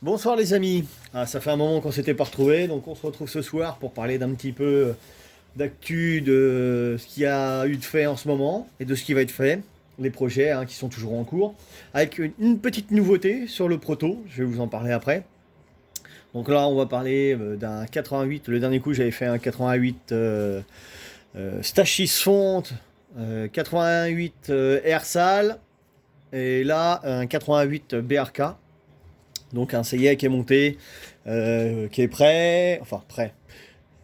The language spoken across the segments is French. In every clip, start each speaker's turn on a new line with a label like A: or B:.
A: Bonsoir les amis. Ça fait un moment qu'on s'était pas retrouvés, donc on se retrouve ce soir pour parler d'un petit peu d'actu, de ce qu'il y a eu de fait en ce moment et de ce qui va être fait, les projets qui sont toujours en cours, avec une petite nouveauté sur le proto, je vais vous en parler après. Donc là on va parler d'un 88, le dernier coup j'avais fait un 88 Stachys Font, 88 Airsal, et là un 88 BRK. Donc un CIA qui est monté, qui est prêt,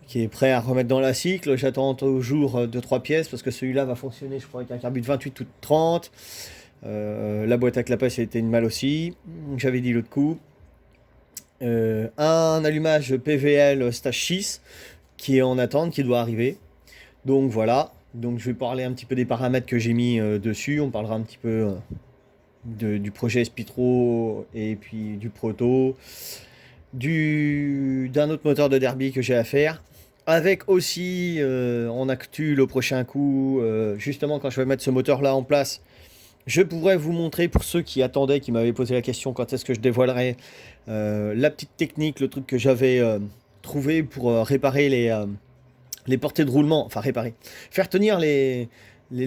A: qui est prêt à remettre dans la cycle. J'attends toujours 2-3 pièces parce que celui-là va fonctionner, je crois, avec un carbu de 28 ou de 30. La boîte à clapet, été une malle aussi. J'avais dit l'autre coup. Un allumage PVL stage 6 qui est en attente, qui doit arriver. Donc voilà. Donc je vais parler un petit peu des paramètres que j'ai mis dessus. On parlera un petit peu du projet Spitro et puis du proto, d'un autre moteur de derby que j'ai à faire. Avec aussi en actu le prochain coup, justement quand je vais mettre ce moteur là en place, je pourrais vous montrer pour ceux qui attendaient, qui m'avaient posé la question quand est-ce que je dévoilerais la petite technique, le truc que j'avais trouvé pour réparer les portées de roulement, enfin réparer, faire tenir les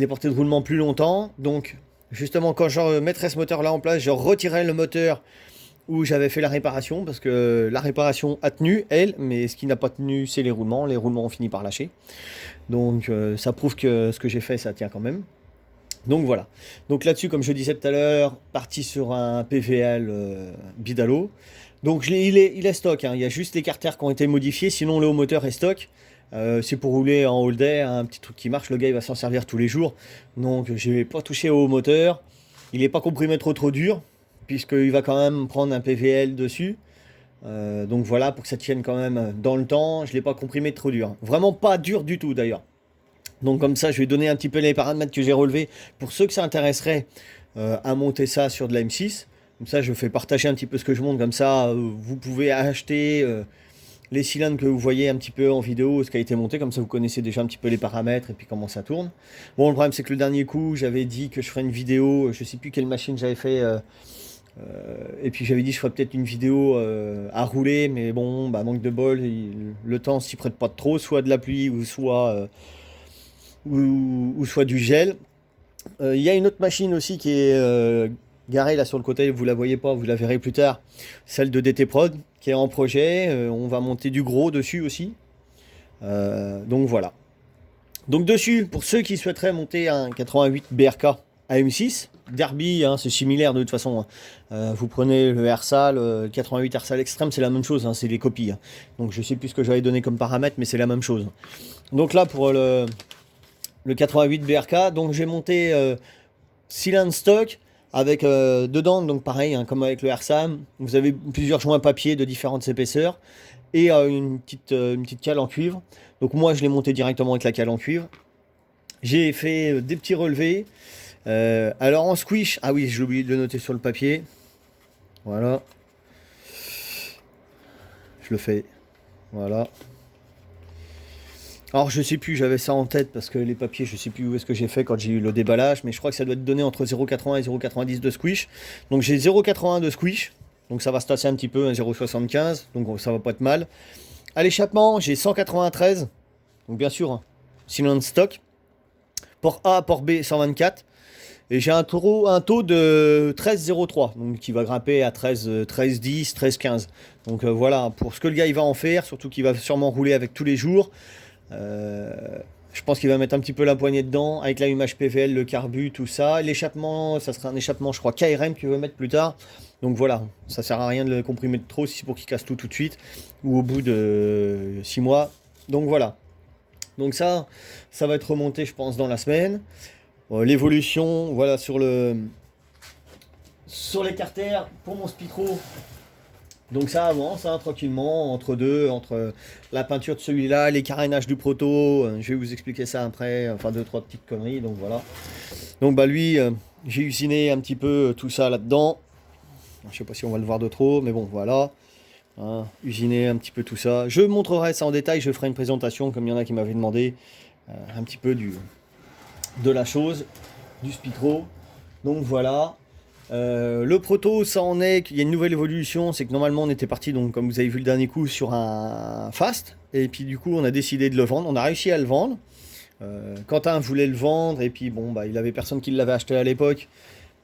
A: portées de roulement plus longtemps. Donc justement quand je mettrai ce moteur là en place, je retirerai le moteur où j'avais fait la réparation, parce que la réparation a tenu, elle, mais ce qui n'a pas tenu, c'est les roulements ont fini par lâcher. Donc ça prouve que ce que j'ai fait, ça tient quand même. Donc voilà. Donc là-dessus, comme je disais tout à l'heure, parti sur un PVL Bidalo. Donc il est stock, hein. Il y a juste les carters qui ont été modifiés, sinon le haut moteur est stock. C'est pour rouler en all day, un petit truc qui marche, le gars il va s'en servir tous les jours. Donc je vais pas toucher au haut moteur. Il n'est pas comprimé trop dur, puisqu'il va quand même prendre un PVL dessus. Donc voilà, pour que ça tienne quand même dans le temps, je ne l'ai pas comprimé trop dur. Vraiment pas dur du tout d'ailleurs. Donc comme ça, je vais donner un petit peu les paramètres que j'ai relevés pour ceux que ça intéresserait à monter ça sur de la M6. Comme ça, je fais partager un petit peu ce que je monte. Comme ça, vous pouvez acheter les cylindres que vous voyez un petit peu en vidéo, ce qui a été monté. Comme ça, vous connaissez déjà un petit peu les paramètres et puis comment ça tourne. Bon, le problème, c'est que le dernier coup, j'avais dit que je ferais une vidéo. Je sais plus quelle machine j'avais fait. Et puis j'avais dit je ferais peut-être une vidéo à rouler, mais bon, bah, manque de bol, le temps s'y prête pas trop, soit de la pluie ou soit du gel. Il y a une autre machine aussi qui est garée là sur le côté, vous la voyez pas, vous la verrez plus tard, celle de DT Prod qui est en projet. On va monter du gros dessus aussi. Donc voilà. Donc dessus, pour ceux qui souhaiteraient monter un 88 BRK AM6, Derby, hein, c'est similaire de toute façon, hein. Vous prenez le Airsal, 88 Airsal Extreme, c'est la même chose, hein, c'est les copies, hein. Donc je sais plus ce que j'avais donné comme paramètre, mais c'est la même chose. Donc là pour le 88 BRK, donc j'ai monté cylindre stock avec dedans, donc pareil, hein, comme avec le Airsal, vous avez plusieurs joints papier de différentes épaisseurs et une petite cale en cuivre. Donc moi je l'ai monté directement avec la cale en cuivre. J'ai fait des petits relevés. Alors en squish, ah oui, j'ai oublié de le noter sur le papier. Voilà. Je le fais. Voilà. Alors je sais plus, j'avais ça en tête parce que les papiers, je sais plus où est-ce que j'ai fait quand j'ai eu le déballage, mais je crois que ça doit être donné entre 0,80 et 0,90 de squish. Donc j'ai 0,81 de squish, donc ça va se tasser un petit peu, un 0,75, donc ça va pas être mal. À l'échappement, j'ai 193, donc bien sûr, hein, cylindre stock. Port A, port B, 124. Et j'ai un taux de 13,03, donc qui va grimper à 13, 13,10, 13,15. Donc voilà, pour ce que le gars il va en faire, surtout qu'il va sûrement rouler avec tous les jours. Euh, je pense qu'il va mettre un petit peu la poignée dedans, avec l'allumage PVL, le carbu, tout ça. L'échappement, ça sera un échappement, je crois, KRM qu'il va mettre plus tard. Donc voilà, ça sert à rien de le comprimer de trop si c'est pour qu'il casse tout de suite, ou au bout de 6 mois. Donc voilà. Donc ça va être remonté, je pense, dans la semaine. L'évolution, voilà, sur les carters pour mon Spitro. Donc ça avance, hein, tranquillement, entre la peinture de celui-là, les carénages du proto. Je vais vous expliquer ça après, enfin deux, trois petites conneries, donc voilà. Donc bah lui, j'ai usiné un petit peu tout ça là-dedans. Je sais pas si on va le voir de trop, mais bon, voilà. Hein, usiner un petit peu tout ça. Je montrerai ça en détail, je ferai une présentation, comme il y en a qui m'avaient demandé, un petit peu de la chose, du Spitro. Donc voilà. Le proto, ça en est qu'il y a une nouvelle évolution, c'est que normalement on était parti, donc comme vous avez vu le dernier coup, sur un fast, et puis du coup on a décidé de le vendre, on a réussi à le vendre. Quentin voulait le vendre, et puis bon, bah, il avait personne qui l'avait acheté à l'époque,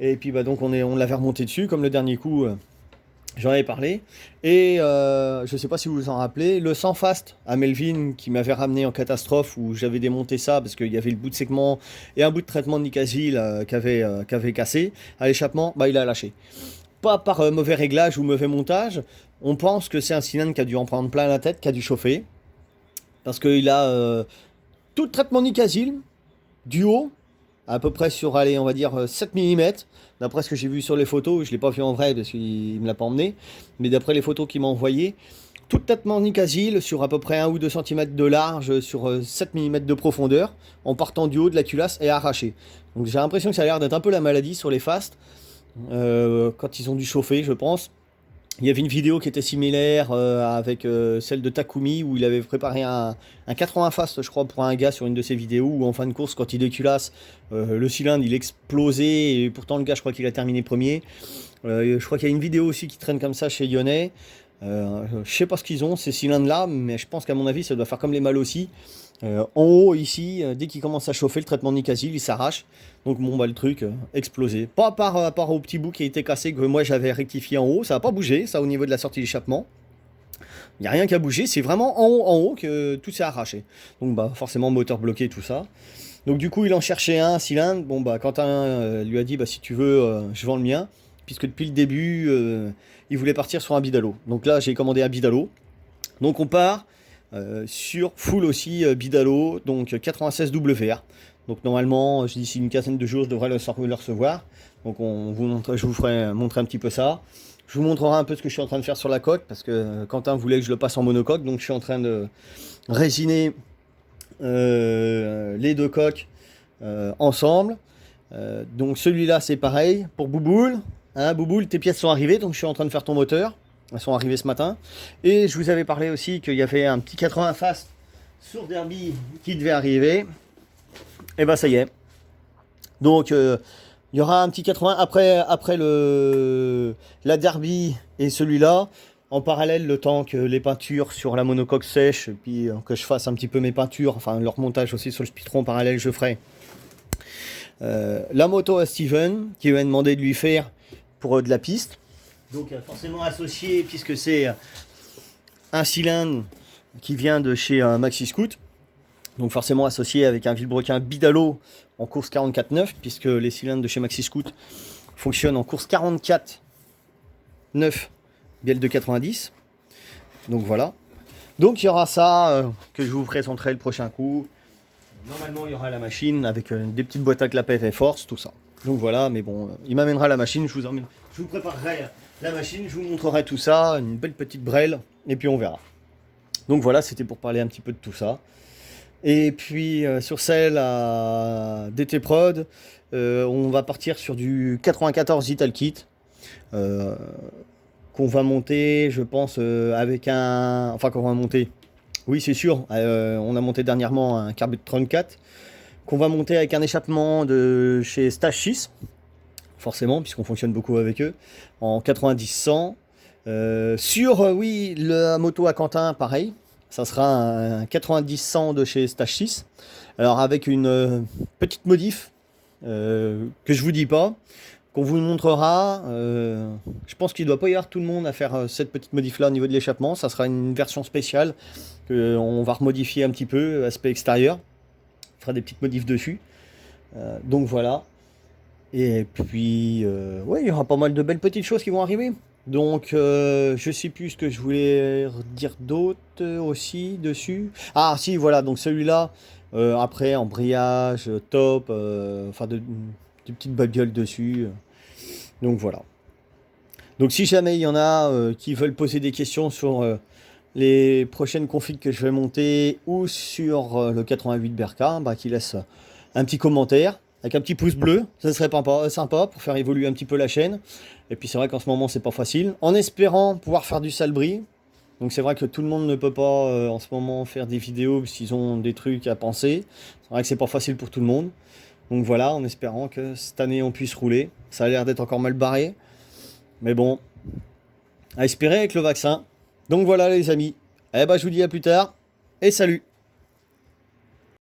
A: et puis bah, donc on l'avait remonté dessus, comme le dernier coup, j'en avais parlé. Et je sais pas si vous vous en rappelez, le sans fast à Melvin qui m'avait ramené en catastrophe, où j'avais démonté ça parce qu'il y avait le bout de segment et un bout de traitement de Nicasil qui avait cassé à l'échappement, bah il a lâché. Pas par mauvais réglage ou mauvais montage, on pense que c'est un cylindre qui a dû en prendre plein la tête, qui a dû chauffer, parce qu'il a tout le traitement Nicasil, du haut, à peu près sur, allez, on va dire 7 mm. D'après ce que j'ai vu sur les photos, je ne l'ai pas vu en vrai parce qu'il ne me l'a pas emmené, mais d'après les photos qu'il m'a envoyées, tout le traitement Nicasil sur à peu près 1 ou 2 cm de large, sur 7 mm de profondeur, en partant du haut de la culasse et arraché. Donc j'ai l'impression que ça a l'air d'être un peu la maladie sur les fastes, quand ils ont dû chauffer, je pense. Il y avait une vidéo qui était similaire avec celle de Takumi où il avait préparé un 80 fast, je crois, pour un gars sur une de ses vidéos où en fin de course, quand il déculasse, le cylindre il explosait et pourtant le gars, je crois qu'il a terminé premier. Je crois qu'il y a une vidéo aussi qui traîne comme ça chez Yonnet. Je sais pas ce qu'ils ont ces cylindres là, mais je pense qu'à mon avis ça doit faire comme les mâles aussi. En haut ici, dès qu'il commence à chauffer, le traitement de Nicasil il s'arrache. Donc bon bah le truc explosé. Pas par rapport au petit bout qui a été cassé que moi j'avais rectifié en haut, ça n'a pas bougé, ça au niveau de la sortie d'échappement. Il n'y a rien qui a bougé, c'est vraiment en haut que tout s'est arraché. Donc bah forcément moteur bloqué, tout ça. Donc du coup il en cherchait un cylindre. Bon bah Quentin lui a dit bah si tu veux je vends le mien. Puisque depuis le début il voulait partir sur un bidalo. Donc là j'ai commandé un bidalo. Donc on part sur full aussi bidalo, donc 96 WR. Donc normalement, d'ici une quinzaine de jours, je devrais le recevoir. Donc je vous ferai montrer un petit peu ça. Je vous montrerai un peu ce que je suis en train de faire sur la coque, parce que Quentin voulait que je le passe en monocoque. Donc je suis en train de résiner les deux coques ensemble. Donc celui-là c'est pareil pour Bouboule. Hein, Bouboule, tes pièces sont arrivées, donc je suis en train de faire ton moteur. Elles sont arrivées ce matin. Et je vous avais parlé aussi qu'il y avait un petit 80 fast sur Derby qui devait arriver. Et ben ça y est. Donc il y aura un petit 80 après la Derby et celui-là. En parallèle, le temps que les peintures sur la monocoque sèchent, et puis que je fasse un petit peu mes peintures, enfin leur montage aussi sur le Spitron en parallèle, je ferai. La moto à Steven, qui m'a demandé de lui faire pour de la piste. Donc forcément associé, puisque c'est un cylindre qui vient de chez Maxi Scoot. Donc forcément associé avec un vilebrequin Bidalo en course 44.9, puisque les cylindres de chez Maxi Scoot fonctionnent en course 44.9, bielle de 90. Donc voilà. Donc il y aura ça que je vous présenterai le prochain coup. Normalement il y aura la machine avec des petites boîtes à clapet et force, tout ça. Donc voilà, mais bon, il m'amènera la machine, je vous préparerai la machine, je vous montrerai tout ça, une belle petite brêle, et puis on verra. Donc voilà, c'était pour parler un petit peu de tout ça. Et puis sur celle à DT Prod, on va partir sur du 94 Ital Kit, qu'on va monter, je pense, avec un... Enfin, qu'on va monter, oui c'est sûr, on a monté dernièrement un Carbut 34, qu'on va monter avec un échappement de chez Stage 6, forcément, puisqu'on fonctionne beaucoup avec eux, en 90-100. Sur, oui, la moto à Quentin, pareil, ça sera un 90-100 de chez Stage 6. Alors avec une petite modif que je vous dis pas, qu'on vous montrera. Je pense qu'il ne doit pas y avoir tout le monde à faire cette petite modif là au niveau de l'échappement. Ça sera une version spéciale qu'on va remodifier un petit peu, aspect extérieur. On fera des petites modifs dessus. Donc voilà. Et puis, ouais, il y aura pas mal de belles petites choses qui vont arriver. Donc, je sais plus ce que je voulais dire d'autre aussi dessus. Ah, si, voilà, donc celui-là, après, embrayage, top, enfin, de petites babioles dessus. Donc, voilà. Donc, si jamais il y en a qui veulent poser des questions sur les prochaines configs que je vais monter ou sur le 88 Berka, bah, qui laissent un petit commentaire avec un petit pouce bleu, ça serait sympa pour faire évoluer un petit peu la chaîne. Et puis c'est vrai qu'en ce moment c'est pas facile, en espérant pouvoir faire du salbris. Donc c'est vrai que tout le monde ne peut pas en ce moment faire des vidéos s'ils ont des trucs à penser. C'est vrai que c'est pas facile pour tout le monde. Donc voilà, en espérant que cette année on puisse rouler. Ça a l'air d'être encore mal barré. Mais bon, à espérer avec le vaccin. Donc voilà les amis. Eh ben je vous dis à plus tard et salut.